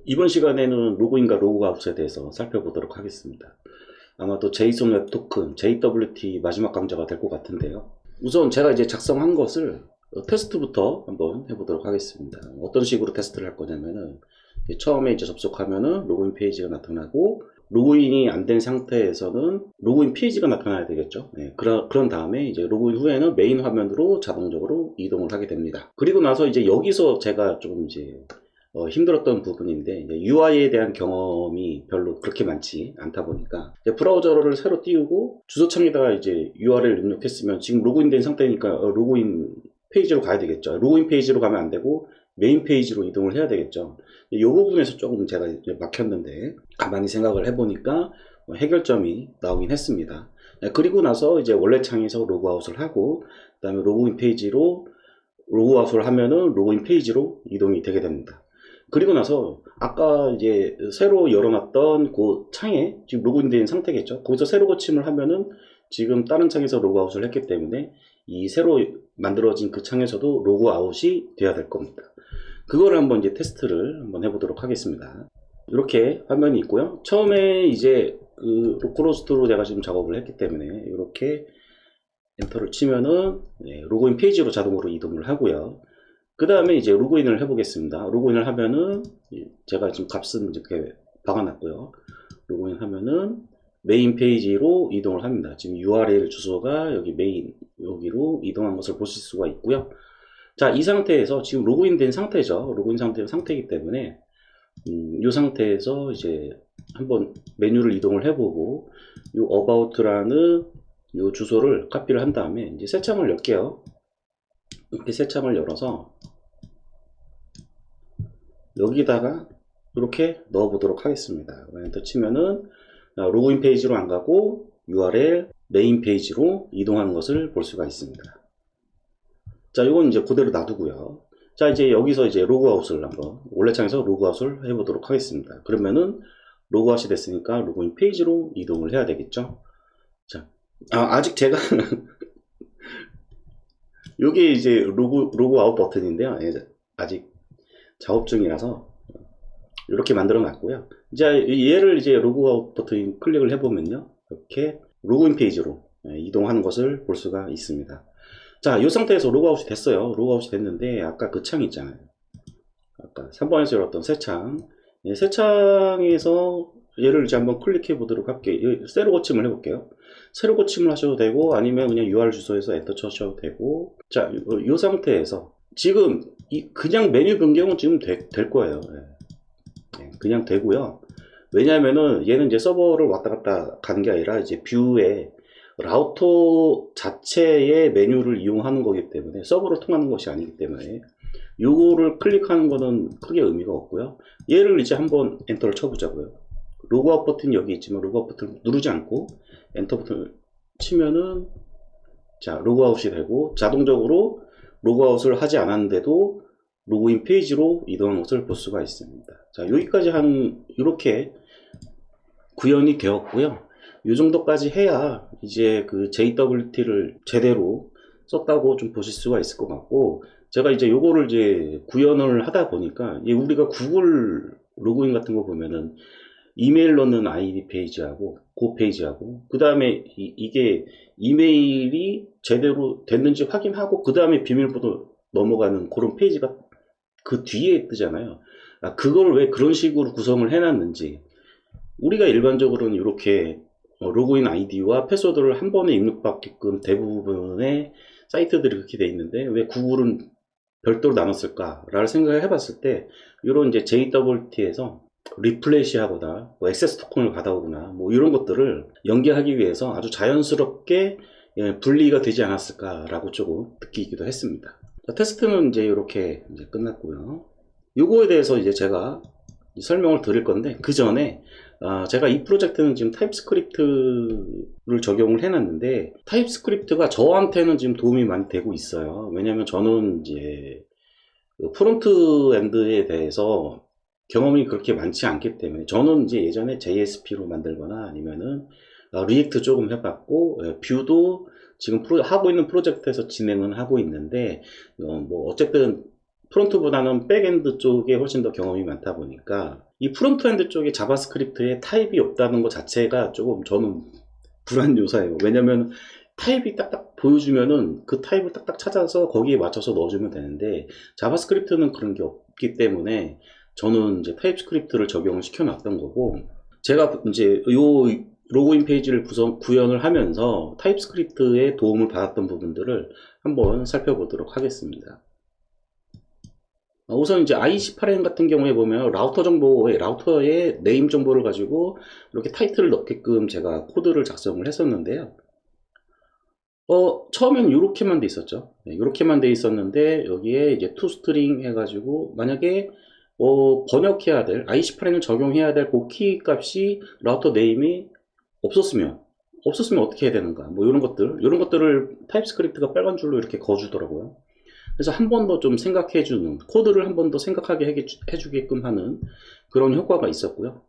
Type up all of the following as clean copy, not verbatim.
이번 시간에는 로그인과 로그아웃에 대해서 살펴보도록 하겠습니다. 아마도 제이슨 웹 토큰, JWT 마지막 강좌가 될 것 같은데요. 우선 제가 이제 작성한 것을 테스트부터 한번 해보도록 하겠습니다. 어떤 식으로 테스트를 할 거냐면은 처음에 이제 접속하면은 로그인 페이지가 나타나고 로그인이 안 된 상태에서는 로그인 페이지가 나타나야 되겠죠. 네, 그런 다음에 이제 로그인 후에는 메인 화면으로 자동적으로 이동을 하게 됩니다. 그리고 나서 이제 여기서 제가 좀 이제 힘들었던 부분인데 UI에 대한 경험이 별로 그렇게 많지 않다 보니까 브라우저를 새로 띄우고 주소창에다가 이제 URL을 입력했으면 지금 로그인된 상태니까 로그인 페이지로 가야 되겠죠. 로그인 페이지로 가면 안 되고 메인 페이지로 이동을 해야 되겠죠. 이 부분에서 조금 제가 막혔는데 가만히 생각을 해보니까 해결점이 나오긴 했습니다. 그리고 나서 이제 원래 창에서 로그아웃을 하고 그 다음에 로그인 페이지로 로그아웃을 하면은 로그인 페이지로 이동이 되게 됩니다. 그리고 나서 아까 이제 새로 열어놨던 그 창에 지금 로그인된 상태겠죠. 거기서 새로 고침을 하면은 지금 다른 창에서 로그아웃을 했기 때문에 이 새로 만들어진 그 창에서도 로그아웃이 돼야 될 겁니다. 그거를 한번 이제 테스트를 한번 해보도록 하겠습니다. 이렇게 화면이 있고요. 처음에 이제 그 로컬호스트로 제가 지금 작업을 했기 때문에 이렇게 엔터를 치면은 로그인 페이지로 자동으로 이동을 하고요. 그 다음에 이제 로그인을 해보겠습니다. 로그인을 하면은 제가 지금 값은 이렇게 박아놨고요. 로그인 하면은 메인 페이지로 이동을 합니다. 지금 URL 주소가 여기 메인 여기로 이동한 것을 보실 수가 있고요. 자, 이 상태에서 지금 로그인 된 상태죠. 로그인 상태이기 때문에 이 상태에서 이제 한번 메뉴를 이동을 해보고 이 about라는 이 주소를 카피를 한 다음에 이제 새 창을 열게요. 이렇게 새 창을 열어서 여기다가 이렇게 넣어 보도록 하겠습니다. 엔터 치면은 로그인 페이지로 안 가고 URL 메인 페이지로 이동하는 것을 볼 수가 있습니다. 자, 이건 이제 그대로 놔두고요. 자, 이제 여기서 이제 로그아웃을 한번 원래 창에서 로그아웃을 해보도록 하겠습니다. 그러면은 로그아웃이 됐으니까 로그인 페이지로 이동을 해야 되겠죠. 자, 아직 제가 이게 이제 로그아웃 버튼인데요. 아직 작업 중이라서 이렇게 만들어 놨고요. 이제 얘를 이제 로그아웃 버튼 클릭을 해보면요. 이렇게 로그인 페이지로 이동하는 것을 볼 수가 있습니다. 자, 이 상태에서 로그아웃이 됐어요. 로그아웃이 됐는데 아까 그 창 있잖아요. 아까 3번에서 열었던 새 창. 새 창에서 얘를 이제 한번 클릭해 보도록 할게요. 새로 고침을 해볼게요. 새로 고침을 하셔도 되고 아니면 그냥 URL 주소에서 엔터 쳐셔도 되고. 자, 이 상태에서 지금 그냥 메뉴 변경은 지금 될 거예요. 그냥 되고요. 왜냐하면은 얘는 이제 서버를 왔다 갔다 가는 게 아니라 이제 뷰에 라우터 자체의 메뉴를 이용하는 거기 때문에 서버로 통하는 것이 아니기 때문에 요거를 클릭하는 거는 크게 의미가 없고요. 얘를 이제 한번 엔터를 쳐보자고요. 로그아웃 버튼이 여기 있지만 로그아웃 버튼을 누르지 않고 엔터 버튼을 치면은 자, 로그아웃이 되고 자동적으로 로그아웃을 하지 않았는데도 로그인 페이지로 이동하는 것을 볼 수가 있습니다. 자, 여기까지 이렇게 구현이 되었고요. 이 정도까지 해야 이제 그 JWT를 제대로 썼다고 좀 보실 수가 있을 것 같고, 제가 이제 요거를 이제 구현을 하다 보니까 우리가 구글 로그인 같은 거 보면은 이메일 넣는 아이디 페이지하고 그 페이지하고 그 다음에 이게 이메일이 제대로 됐는지 확인하고 그 다음에 비밀번호 넘어가는 그런 페이지가 그 뒤에 뜨잖아요. 그걸 왜 그런 식으로 구성을 해놨는지, 우리가 일반적으로는 이렇게 로그인 아이디와 패스워드를 한 번에 입력받게끔 대부분의 사이트들이 그렇게 돼 있는데 왜 구글은 별도로 나눴을까라를 생각을 해봤을 때 이런 이제 JWT에서 리플래시 하거나 뭐 액세스 토큰을 받아오거나 뭐 이런 것들을 연계하기 위해서 아주 자연스럽게 분리가 되지 않았을까라고 조금 느끼기도 했습니다. 자, 테스트는 이제 이렇게 이제 끝났고요. 요거에 대해서 이제 제가 설명을 드릴 건데 그 전에 제가 이 프로젝트는 지금 타입스크립트를 적용을 해놨는데 타입스크립트가 저한테는 지금 도움이 많이 되고 있어요. 왜냐면 저는 이제 프론트 엔드에 대해서 경험이 그렇게 많지 않기 때문에 저는 이제 예전에 JSP로 만들거나 아니면은 리액트 조금 해봤고 뷰도 지금 하고 있는 프로젝트에서 진행은 하고 있는데 뭐 어쨌든 프론트보다는 백엔드 쪽에 훨씬 더 경험이 많다 보니까 이 프론트엔드 쪽에 자바스크립트에 타입이 없다는 것 자체가 조금 저는 불안 요소예요. 왜냐면 타입이 딱딱 보여주면은 그 타입을 딱딱 찾아서 거기에 맞춰서 넣어주면 되는데 자바스크립트는 그런 게 없기 때문에 저는 이제 타입스크립트를 적용을 시켜놨던 거고, 제가 이제 요 로그인 페이지를 구현을 하면서 타입스크립트의 도움을 받았던 부분들을 한번 살펴보도록 하겠습니다. 우선 이제 i18n 같은 경우에 보면 라우터의 네임 정보를 가지고 이렇게 타이틀을 넣게끔 제가 코드를 작성을 했었는데요. 처음엔 이렇게만 돼 있었죠. 이렇게만 돼 있었는데 여기에 이제 toString 해가지고 만약에 번역해야 될 i18n을 적용해야 될 그 키 값이 라우터 네임이 없었으면 어떻게 해야 되는가, 뭐 이런 것들을 타입스크립트가 빨간 줄로 이렇게 거주더라고요. 그래서 한 번 더 좀 생각해주는, 코드를 한 번 더 생각하게 해주게끔 하는 그런 효과가 있었고요.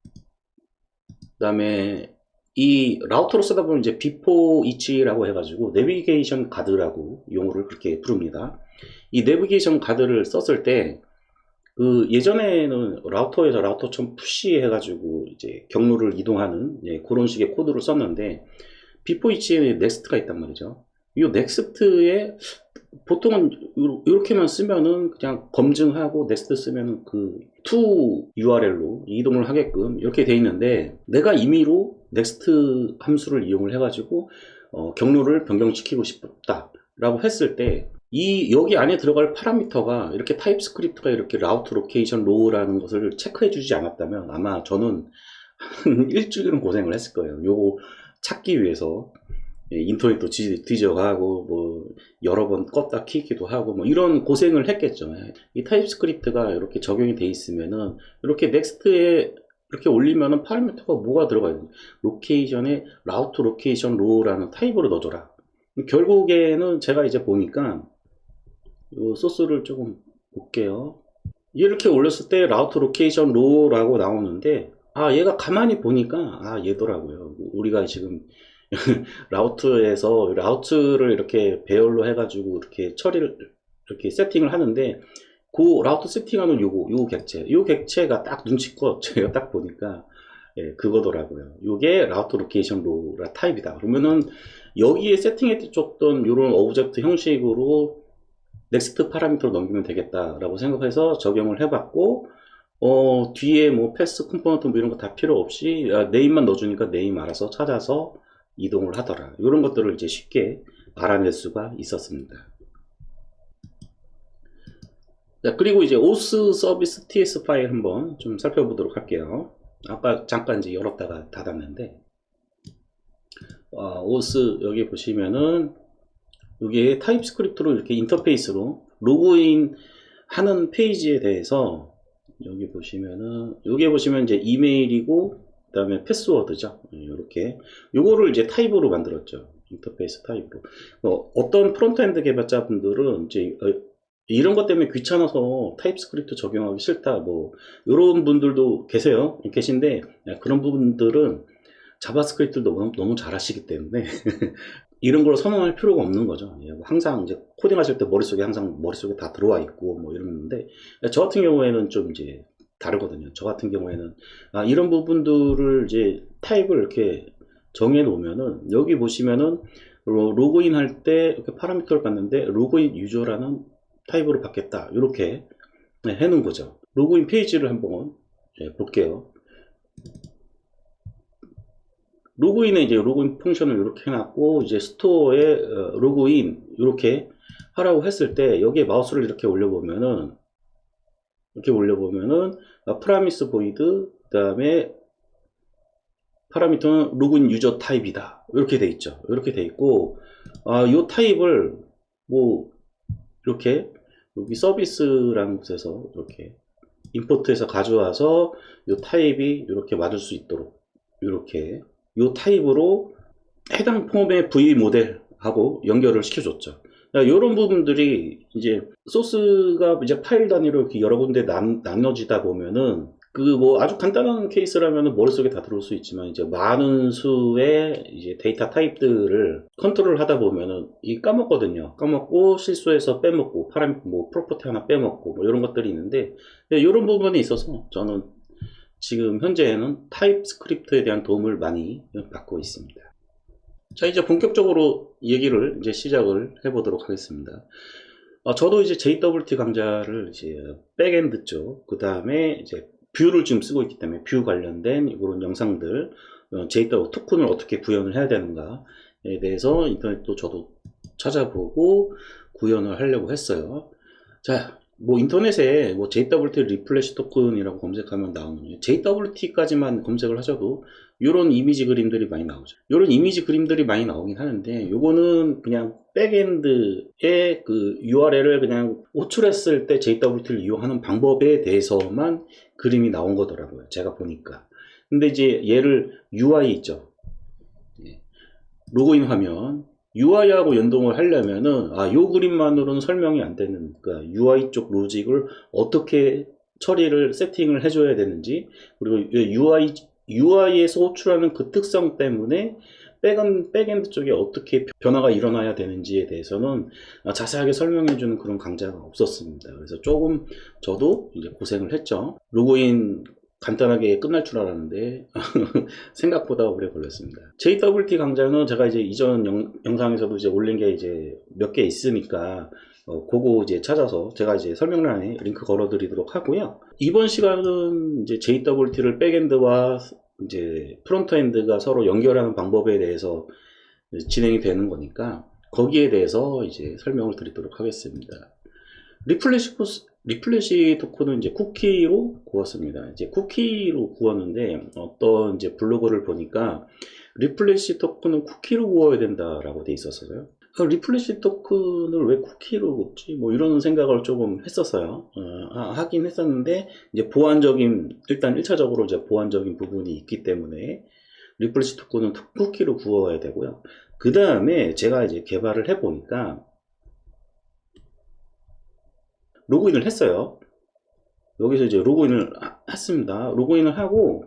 그 다음에 이 라우터로 쓰다 보면 이제 before each라고 해가지고 내비게이션 가드라고 용어를 그렇게 부릅니다. 이 내비게이션 가드를 썼을 때 그 예전에는 라우터에서 라우터.푸시 푸시 해가지고 이제 경로를 이동하는 그런 식의 코드를 썼는데, before each에 넥스트가 있단 말이죠. 이 넥스트에 보통은 이렇게만 쓰면은 그냥 검증하고 넥스트 쓰면은 그 to URL로 이동을 하게끔 이렇게 돼 있는데, 내가 임의로 넥스트 함수를 이용을 해가지고 경로를 변경시키고 싶다 라고 했을 때 여기 안에 들어갈 파라미터가 이렇게 타입스크립트가 이렇게 라우트 로케이션 로우라는 것을 체크해 주지 않았다면 아마 저는 한 일주일은 고생을 했을 거예요. 요거 찾기 위해서 인터넷도 뒤져가고 뭐 여러 번 껐다 키기도 하고 뭐 이런 고생을 했겠죠. 이 타입스크립트가 이렇게 적용이 돼 있으면은 이렇게 넥스트에 이렇게 올리면은 파라미터가 뭐가 들어가요? 로케이션에 라우트 로케이션 로우라는 타입으로 넣어줘라. 결국에는 제가 이제 보니까 이 소스를 조금 볼게요. 이렇게 올렸을 때 라우트 로케이션 로우라고 나오는데, 얘가 가만히 보니까 얘더라고요. 우리가 지금 라우트를 이렇게 배열로 해가지고 이렇게 처리를 이렇게 세팅을 하는데, 그 라우트 세팅하는 요 객체가 딱 눈치껏 제가 딱 보니까 그거더라고요. 요게 라우트 로케이션 로우라 타입이다. 그러면은 여기에 세팅해 줬던 이런 오브젝트 형식으로 넥스트 파라미터로 넘기면 되겠다라고 생각해서 적용을 해봤고, 뒤에 뭐 패스 컴포넌트 뭐 이런 거 다 필요 없이 네임만 넣어주니까 네임 알아서 찾아서 이동을 하더라. 이런 것들을 이제 쉽게 알아낼 수가 있었습니다. 자, 그리고 이제 OS 서비스 TS 파일 한번 좀 살펴보도록 할게요. 아까 잠깐 이제 열었다가 닫았는데, OS 여기 보시면은 여기에 타입스크립트로 이렇게 인터페이스로 로그인 하는 페이지에 대해서 여기 보시면 이제 이메일이고 그다음에 패스워드죠. 이렇게 요거를 이제 타입으로 만들었죠. 인터페이스 타입으로. 어떤 프론트엔드 개발자분들은 이제 이런 것 때문에 귀찮아서 타입스크립트 적용하기 싫다 뭐 이런 분들도 계신데, 그런 부분들은 자바스크립트를 너무 잘하시기 때문에 이런 걸 선언할 필요가 없는 거죠. 항상 이제 코딩하실 때 머릿속에 다 들어와 있고 뭐 이러는데, 저 같은 경우에는 좀 이제 다르거든요. 저 같은 경우에는 이런 부분들을 이제 타입을 이렇게 정해 놓으면은 여기 보시면은 로그인 할 때 이렇게 파라미터를 받는데 로그인 유저라는 타입으로 받겠다 이렇게 해놓은 거죠. 로그인 페이지를 한번 볼게요. 로그인에 이제 로그인 펑션을 이렇게 해놨고, 이제 스토어에 로그인 이렇게 하라고 했을 때 여기에 마우스를 이렇게 올려보면은 프라미스 보이드 그다음에 파라미터는 로그인 유저 타입이다 이렇게 돼 있죠. 이렇게 돼 있고, 이 타입을 뭐 이렇게 여기 서비스라는 곳에서 이렇게 임포트해서 가져와서 이 타입이 이렇게 맞을 수 있도록 이렇게 이 타입으로 해당 폼의 V 모델하고 연결을 시켜줬죠. 이런 부분들이 이제 소스가 이제 파일 단위로 이렇게 여러 군데 나눠지다 보면은 그 뭐 아주 간단한 케이스라면 머릿속에 다 들어올 수 있지만 이제 많은 수의 이제 데이터 타입들을 컨트롤 하다 보면은 이 까먹거든요. 까먹고 실수해서 빼먹고 뭐 프로퍼티 하나 빼먹고 뭐 이런 것들이 있는데 이런 부분에 있어서 저는 지금 현재는 타입스크립트에 대한 도움을 많이 받고 있습니다. 자, 이제 본격적으로 얘기를 이제 시작을 해보도록 하겠습니다. 저도 이제 JWT 강좌를 이제 백엔드 쪽, 그 다음에 이제 뷰를 지금 쓰고 있기 때문에 뷰 관련된 이런 영상들, JW 토큰을 어떻게 구현을 해야 되는가에 대해서 인터넷도 저도 찾아보고 구현을 하려고 했어요. 자, 뭐 인터넷에 뭐 JWT 리플래시 토큰이라고 검색하면 나오는 JWT까지만 검색을 하셔도 이런 이미지 그림들이 많이 나오죠. 이런 이미지 그림들이 많이 나오긴 하는데 요거는 그냥 백엔드의 그 URL을 그냥 호출했을 때 JWT를 이용하는 방법에 대해서만 그림이 나온 거더라고요. 제가 보니까. 근데 이제 얘를 UI 있죠. 로그인 화면 UI하고 연동을 하려면은 요 그림만으로는 설명이 안 되는, 그러니까 UI 쪽 로직을 어떻게 처리를 세팅을 해줘야 되는지, 그리고 UI에서 호출하는 그 특성 때문에 백엔드 쪽에 어떻게 변화가 일어나야 되는지에 대해서는 자세하게 설명해주는 그런 강좌가 없었습니다. 그래서 조금 저도 이제 고생을 했죠. 로그인 간단하게 끝날 줄 알았는데 생각보다 오래 걸렸습니다. JWT 강좌는 제가 이제 이전 영상에서도 이제 올린 게 이제 몇 개 있으니까 그거 이제 찾아서 제가 이제 설명란에 링크 걸어 드리도록 하고요. 이번 시간은 이제 JWT를 백엔드와 이제 프론트엔드가 서로 연결하는 방법에 대해서 진행이 되는 거니까 거기에 대해서 이제 설명을 드리도록 하겠습니다. 리플래시 토큰은 이제 쿠키로 구웠습니다. 이제 쿠키로 구웠는데 어떤 이제 블로그를 보니까 리플래시 토큰은 쿠키로 구워야 된다라고 돼 있었어요. 리플래시 토큰을 왜 쿠키로 굽지? 뭐 이런 생각을 조금 했었어요. 하긴 했었는데 이제 일단 1차적으로 이제 보안적인 부분이 있기 때문에 리플래시 토큰은 쿠키로 구워야 되고요. 그 다음에 제가 이제 개발을 해보니까 로그인을 했어요. 여기서 이제 로그인을 했습니다. 로그인을 하고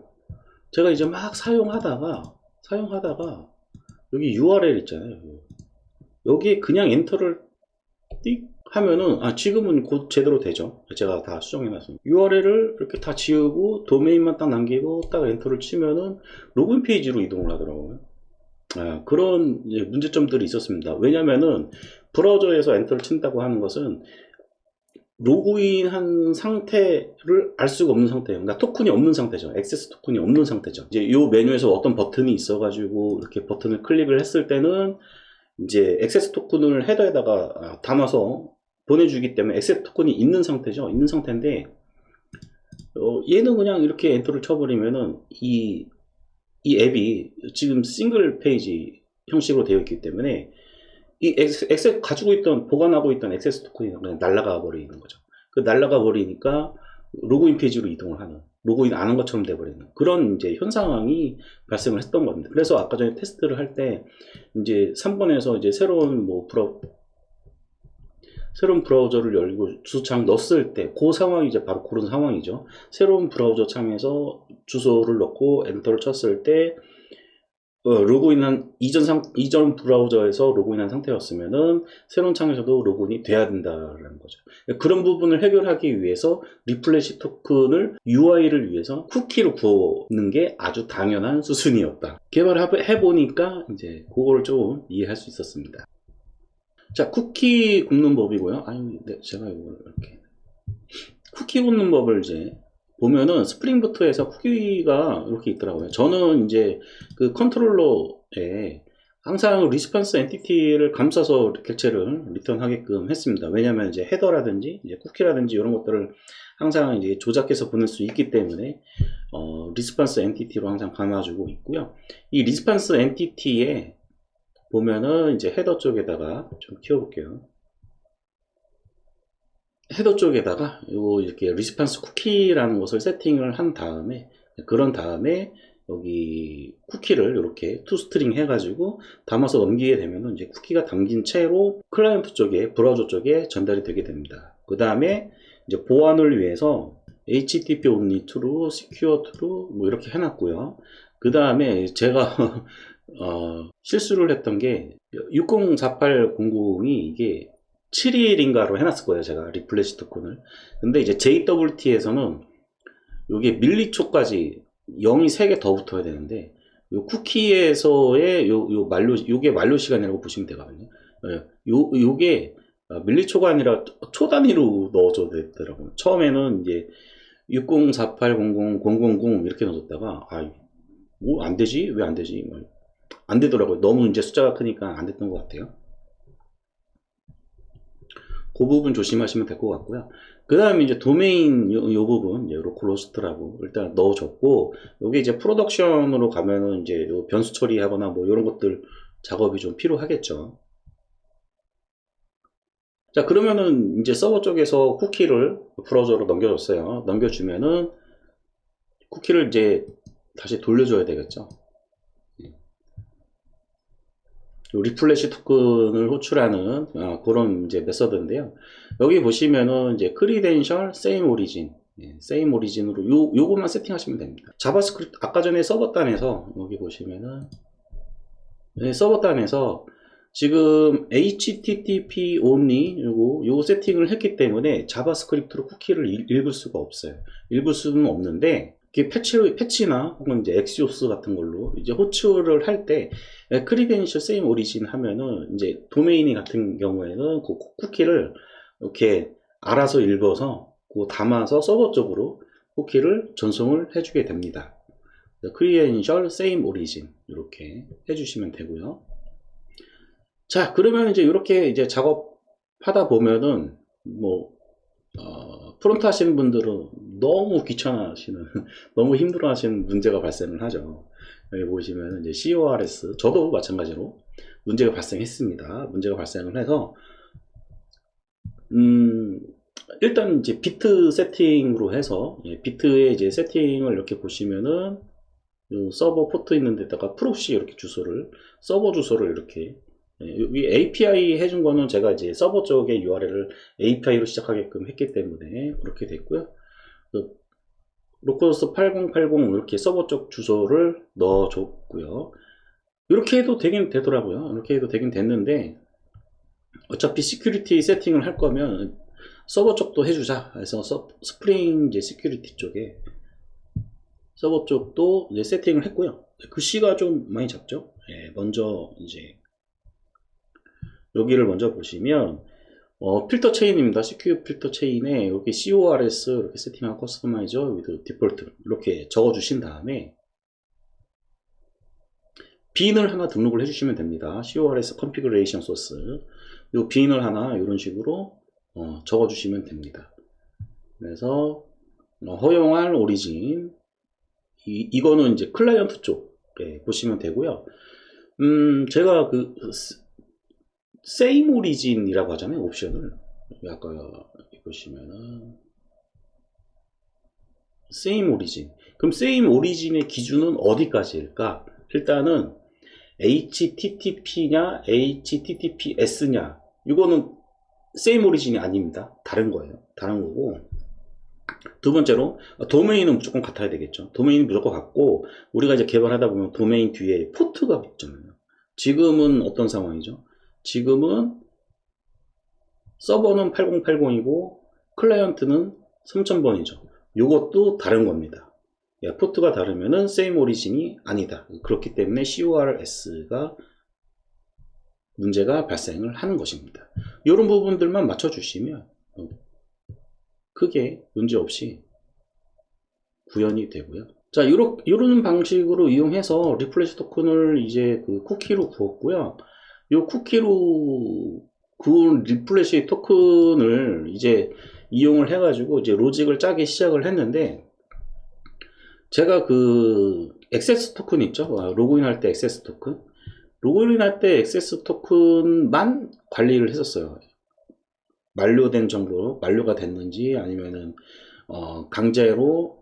제가 이제 막 사용하다가 여기 URL 있잖아요. 여기에 그냥 엔터를 띡 하면은 지금은 곧 제대로 되죠. 제가 다 수정해 놨습니다. URL을 이렇게 다 지우고 도메인만 딱 남기고 딱 엔터를 치면은 로그인 페이지로 이동을 하더라고요. 그런 문제점들이 있었습니다. 왜냐면은 브라우저에서 엔터를 친다고 하는 것은 로그인한 상태를 알 수가 없는 상태예요. 그러니까 토큰이 없는 상태죠. 액세스 토큰이 없는 상태죠. 이제 이 메뉴에서 어떤 버튼이 있어가지고 이렇게 버튼을 클릭을 했을 때는 이제 액세스 토큰을 헤더에다가 담아서 보내주기 때문에 액세스 토큰이 있는 상태죠. 있는 상태인데 얘는 그냥 이렇게 엔터를 쳐버리면은 이 앱이 지금 싱글 페이지 형식으로 되어 있기 때문에 이 보관하고 있던 액세스 토큰이 그냥 날아가 버리는 거죠. 그 날아가 버리니까 로그인 페이지로 이동을 하는, 로그인 안 한 것처럼 돼버리는 그런 이제 현상이 발생을 했던 겁니다. 그래서 아까 전에 테스트를 할 때 이제 3번에서 이제 새로운 브라우저를 열고 주소창 넣었을 때 그 상황이 이제 바로 그런 상황이죠. 새로운 브라우저 창에서 주소를 넣고 엔터를 쳤을 때 로그인한 이전 브라우저에서 로그인한 상태였으면은 새로운 창에서도 로그인이 돼야 된다라는 거죠. 그런 부분을 해결하기 위해서 리플래시 토큰을 UI를 위해서 쿠키로 구우는 게 아주 당연한 수순이었다. 개발을 해보니까 이제 그걸 좀 이해할 수 있었습니다. 자, 쿠키 굽는 법이고요. 제가 이걸 이렇게 쿠키 굽는 법을 이제 보면은 스프링부트에서 쿠키가 이렇게 있더라고요. 저는 이제 그 컨트롤러에 항상 리스폰스 엔티티를 감싸서 객체를 리턴하게끔 했습니다. 왜냐면 이제 헤더라든지 이제 쿠키라든지 이런 것들을 항상 이제 조작해서 보낼 수 있기 때문에 리스폰스 엔티티로 항상 감아주고 있고요. 이 리스폰스 엔티티에 보면은 이제 헤더 쪽에다가 좀 키워볼게요. 헤더 쪽에다가 요 이렇게 리스폰스 쿠키라는 것을 세팅을 한 다음에 여기 쿠키를 이렇게 투스트링 해가지고 담아서 넘기게 되면은 이제 쿠키가 담긴 채로 클라이언트 쪽에 브라우저 쪽에 전달이 되게 됩니다. 그 다음에 이제 보안을 위해서 HTTP only true, secure true 뭐 이렇게 해놨고요. 그 다음에 제가 실수를 했던 게 604800이 이게 7일인가로 해놨을 거예요. 제가 리플래시 토큰을. 근데 이제 JWT에서는 이게 밀리초까지 0이 3개 더 붙어야 되는데 요 쿠키에서의 요 만료, 요게 만료 시간이라고 보시면 되거든요. 요게 밀리초가 아니라 초 단위로 넣어줘야 되더라고요. 처음에는 이제 6048000000 이렇게 넣어줬다가 뭐 안 되지? 왜 안 되지? 뭐 안 되더라고요. 너무 이제 숫자가 크니까 안 됐던 것 같아요. 그 부분 조심하시면 될 것 같고요. 그 다음에 이제 도메인 요 부분, 로컬호스트라고 일단 넣어줬고, 여기 이제 프로덕션으로 가면은 이제 요 변수 처리하거나 뭐 이런 것들 작업이 좀 필요하겠죠. 자, 그러면은 이제 서버 쪽에서 쿠키를 브라우저로 넘겨줬어요. 넘겨주면은 쿠키를 이제 다시 돌려줘야 되겠죠. 리플래시 토큰을 호출하는 그런 이제 메서드인데요. 여기 보시면은 이제 크리덴셜 세임 오리진, 세임 오리진으로 요것만 세팅하시면 됩니다. 자바스크립트 아까 전에 서버 단에서 여기 보시면은 서버 단에서 지금 HTTP only 요 세팅을 했기 때문에 자바스크립트로 쿠키를 읽을 수가 없어요. 읽을 수는 없는데 패치나 혹은 이제 엑시오스 같은 걸로 이제 호출을 할 때 크리덴셜 세임 오리진 하면은 이제 도메인이 같은 경우에는 그 쿠키를 이렇게 알아서 읽어서 담아서 서버 쪽으로 쿠키를 전송을 해주게 됩니다. 크리덴셜 세임 오리진 이렇게 해주시면 되고요. 자, 그러면 이제 이렇게 이제 작업하다 보면은 뭐 프론트 하시는 분들은 너무 귀찮아하시는, 너무 힘들어 하시는 문제가 발생을 하죠. 여기 보시면 이제 CORS, 저도 마찬가지로 문제가 발생했습니다. 문제가 발생을 해서, 일단 이제 비트 세팅으로 해서, 비트의 이제 세팅을 이렇게 보시면은, 요 서버 포트 있는 데다가 프록시 이렇게 주소를, 서버 주소를 이렇게 여기 API 해준 거는 제가 이제 서버 쪽의 URL을 API로 시작하게끔 했기 때문에 그렇게 됐고요. 로컬호스트 8080 이렇게 서버 쪽 주소를 넣어줬고요. 이렇게 해도 되긴 되더라고요. 이렇게 해도 되긴 됐는데 어차피 시큐리티 세팅을 할 거면 서버 쪽도 해주자 해서 스프링 이제 시큐리티 쪽에 서버 쪽도 이제 세팅을 했고요. 글씨가 좀 많이 작죠. 먼저 이제 여기를 먼저 보시면 필터 체인입니다. CQ 필터 체인에 이렇게 CORS 이렇게 세팅하고 커스터마이저 with 디폴트 이렇게 적어 주신 다음에 빈을 하나 등록을 해주시면 됩니다. CORS configuration source 이 빈을 하나 이런 식으로 적어 주시면 됩니다. 그래서 허용할 오리진 이거는 이제 클라이언트 쪽에 보시면 되고요. 제가 그 세임 오리진이라고 하잖아요. 옵션을 아까 보시면은 세임 오리진, 그럼 세임 오리진의 기준은 어디까지일까? 일단은 HTTP냐 HTTPS냐 이거는 세임 오리진이 아닙니다. 다른 거예요. 다른 거고, 두 번째로 도메인은 무조건 같아야 되겠죠. 도메인은 무조건 같고, 우리가 이제 개발하다 보면 도메인 뒤에 포트가 붙잖아요. 지금은 어떤 상황이죠? 지금은 서버는 8080이고 클라이언트는 3000번이죠. 이것도 다른 겁니다. 포트가 다르면은 세임 오리진이 아니다. 그렇기 때문에 CORS가 문제가 발생을 하는 것입니다. 이런 부분들만 맞춰주시면 크게 문제없이 구현이 되고요. 자, 이런 방식으로 이용해서 리플래시 토큰을 이제 그 쿠키로 구웠고요. 이 쿠키로 구운 리플래시 토큰을 이제 이용을 해가지고 이제 로직을 짜기 시작을 했는데, 제가 그 액세스 토큰 있죠? 로그인 할 때 액세스 토큰. 로그인 할 때 액세스 토큰만 관리를 했었어요. 만료된 정도로, 만료가 됐는지 아니면은 강제로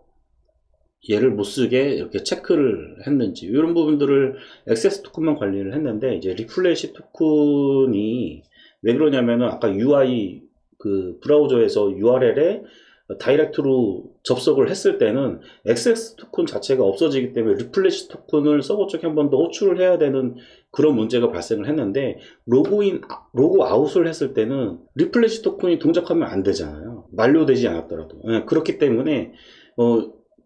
얘를 못 쓰게 이렇게 체크를 했는지 이런 부분들을 액세스 토큰만 관리를 했는데, 이제 리플래시 토큰이 왜 그러냐면은 아까 UI 그 브라우저에서 URL에 다이렉트로 접속을 했을 때는 액세스 토큰 자체가 없어지기 때문에 리플레시 토큰을 서버 쪽에 한 번 더 호출을 해야 되는 그런 문제가 발생을 했는데, 로그 아웃을 했을 때는 리플레시 토큰이 동작하면 안 되잖아요. 만료되지 않았더라도. 그렇기 때문에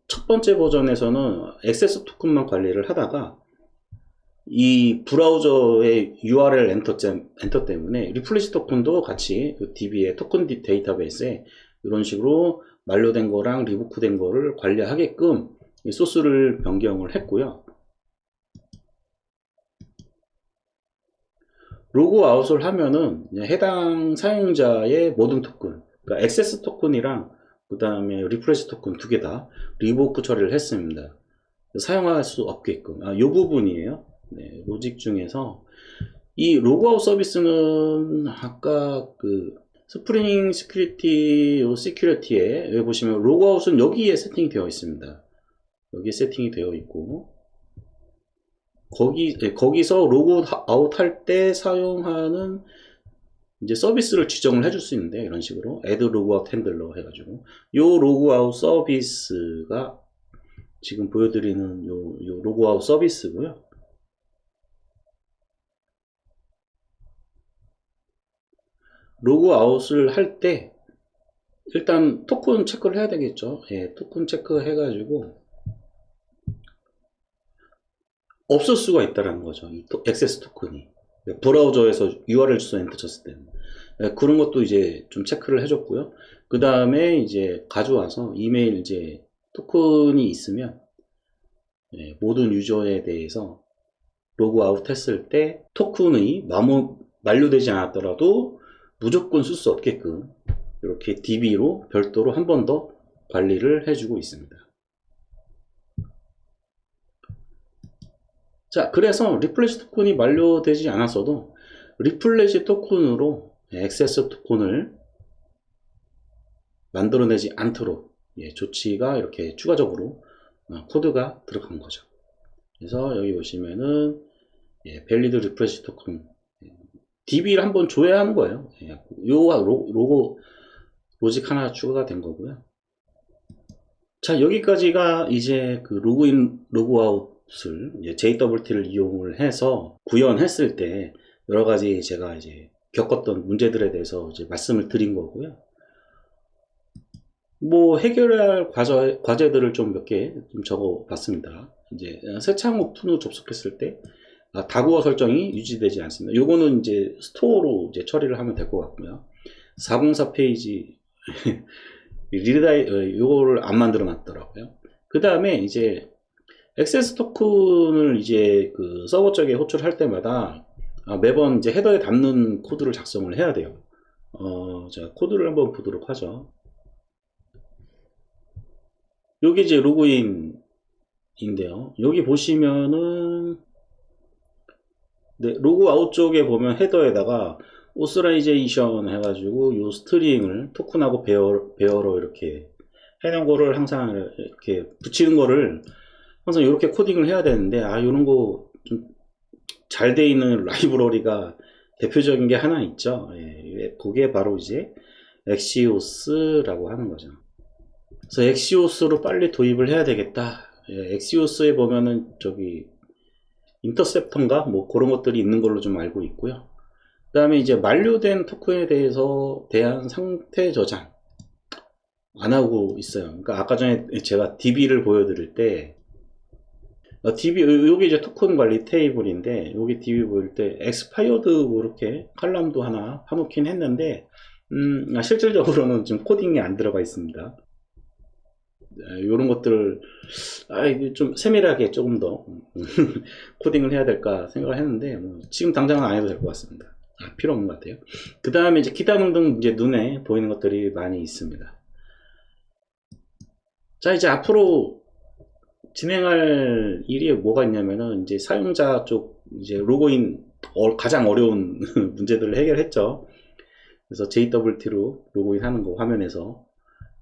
첫 번째 버전에서는 액세스 토큰만 관리를 하다가 이 브라우저의 URL 엔터 때문에 리플레시 토큰도 같이 그 DB의 토큰 데이터베이스에 이런 식으로 만료된 거랑 리부크된 거를 관리하게끔 소스를 변경을 했고요. 로그 아웃을 하면은 해당 사용자의 모든 토큰, 그러니까 액세스 토큰이랑 그 다음에 리프레시 토큰 두 개 다 리부크 처리를 했습니다. 사용할 수 없게끔. 이 부분이에요. 네, 로직 중에서 이 로그아웃 서비스는 아까 그 스프링 시큐리티에 여기 보시면 로그아웃은 여기에 세팅이 되어 있습니다. 여기에 세팅이 되어 있고, 거기서 로그아웃 할 때 사용하는 이제 서비스를 지정을 해줄 수 있는데, 이런 식으로 add logout handler 해가지고 요 로그아웃 서비스가 지금 보여드리는 요 로그아웃 서비스고요. 로그아웃을 할 때 일단 토큰 체크를 해야 되겠죠. 예, 토큰 체크 해가지고 없을 수가 있다는 거죠. 이 액세스 토큰이 브라우저에서 URL 주소 엔터 쳤을 때는. 예, 그런 것도 이제 좀 체크를 해줬고요. 그 다음에 이제 가져와서 이메일 이제 토큰이 있으면 모든 유저에 대해서 로그아웃 했을 때 토큰이 만료되지 않았더라도 무조건 쓸 수 없게끔 이렇게 DB로 별도로 한 번 더 관리를 해주고 있습니다. 자, 그래서 리플레시 토큰이 만료되지 않았어도 리플레시 토큰으로 액세스 토큰을 만들어내지 않도록 조치가 이렇게 추가적으로 코드가 들어간 거죠. 그래서 여기 보시면은 밸리드 리플레시 토큰 DB를 한번 줘야 하는 거예요. 요 로직 하나 추가가 된 거고요. 자, 여기까지가 이제 그 로그인, 로그아웃을 이제 JWT를 이용을 해서 구현했을 때 여러 가지 제가 이제 겪었던 문제들에 대해서 이제 말씀을 드린 거고요. 뭐 해결해야 할 과제들을 좀 몇 개 좀 적어 봤습니다. 이제 새 창 오픈 후 접속했을 때 다구어 설정이 유지되지 않습니다. 요거는 이제 스토어로 이제 처리를 하면 될 것 같고요. 404 페이지 요거를 안 만들어 놨더라고요. 그 다음에 이제 액세스 토큰을 이제 그 서버 쪽에 호출할 때마다 매번 이제 헤더에 담는 코드를 작성을 해야 돼요. 자, 코드를 한번 보도록 하죠. 여기 이제 로그인인데요. 여기 보시면은 로그 아웃 쪽에 보면 헤더에다가 오스라이제이션 해가지고 요 스트링을 토큰하고 베어로 이렇게 해놓은 거를 항상 이렇게 붙이는 거를 항상 이렇게 코딩을 해야 되는데, 요런 거 좀 잘 돼 있는 라이브러리가 대표적인 게 하나 있죠. 그게 바로 이제 엑시오스라고 하는 거죠. 그래서 엑시오스로 빨리 도입을 해야 되겠다. 엑시오스에 보면은 저기 인터셉터인가 뭐 그런 것들이 있는 걸로 좀 알고 있고요. 그 다음에 이제 만료된 토큰에 대한 상태 저장 안 하고 있어요. 그러니까 아까 전에 제가 DB를 보여드릴 때 DB 여기 이제 토큰 관리 테이블인데, 여기 DB 보일 때 expired 이렇게 칼럼도 하나 파놓긴 했는데 실질적으로는 지금 코딩이 안 들어가 있습니다. 이런 것들을 이게 좀 세밀하게 조금 더 코딩을 해야 될까 생각을 했는데 지금 당장은 안 해도 될 것 같습니다. 필요 없는 것 같아요. 그 다음에 이제 기타 등등 이제 눈에 보이는 것들이 많이 있습니다. 자, 이제 앞으로 진행할 일이 뭐가 있냐면은 이제 사용자 쪽 이제 로그인 가장 어려운 문제들을 해결했죠. 그래서 JWT로 로그인 하는 거 화면에서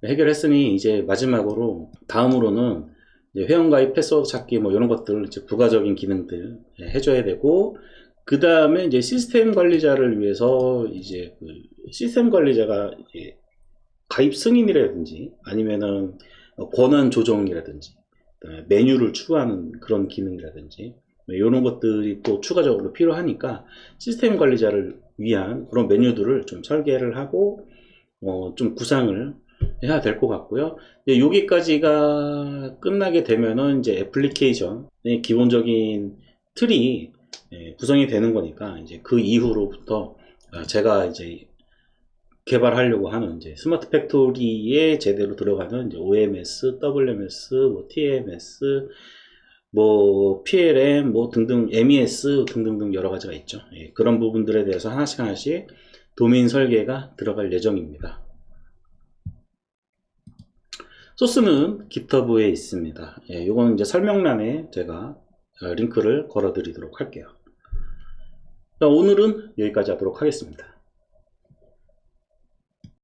해결했으니 이제 마지막으로 다음으로는 이제 회원가입 패스워드 찾기 뭐 이런 것들 이제 부가적인 기능들 해줘야 되고, 그 다음에 이제 시스템 관리자를 위해서 이제 그 시스템 관리자가 이제 가입 승인이라든지 아니면은 권한 조정이라든지 메뉴를 추가하는 그런 기능이라든지 이런 것들이 또 추가적으로 필요하니까 시스템 관리자를 위한 그런 메뉴들을 좀 설계를 하고 좀 구상을 해야 될 것 같고요. 여기까지가 끝나게 되면은 이제 애플리케이션의 기본적인 틀이 구성이 되는 거니까 이제 그 이후로부터 제가 이제 개발하려고 하는 이제 스마트 팩토리에 제대로 들어가는 이제 OMS, WMS, 뭐 TMS, 뭐 PLM, 뭐 등등 MES 등등등 여러 가지가 있죠. 그런 부분들에 대해서 하나씩 하나씩 도메인 설계가 들어갈 예정입니다. 소스는 GitHub에 있습니다. 이건 이제 설명란에 제가 링크를 걸어 드리도록 할게요. 오늘은 여기까지 하도록 하겠습니다.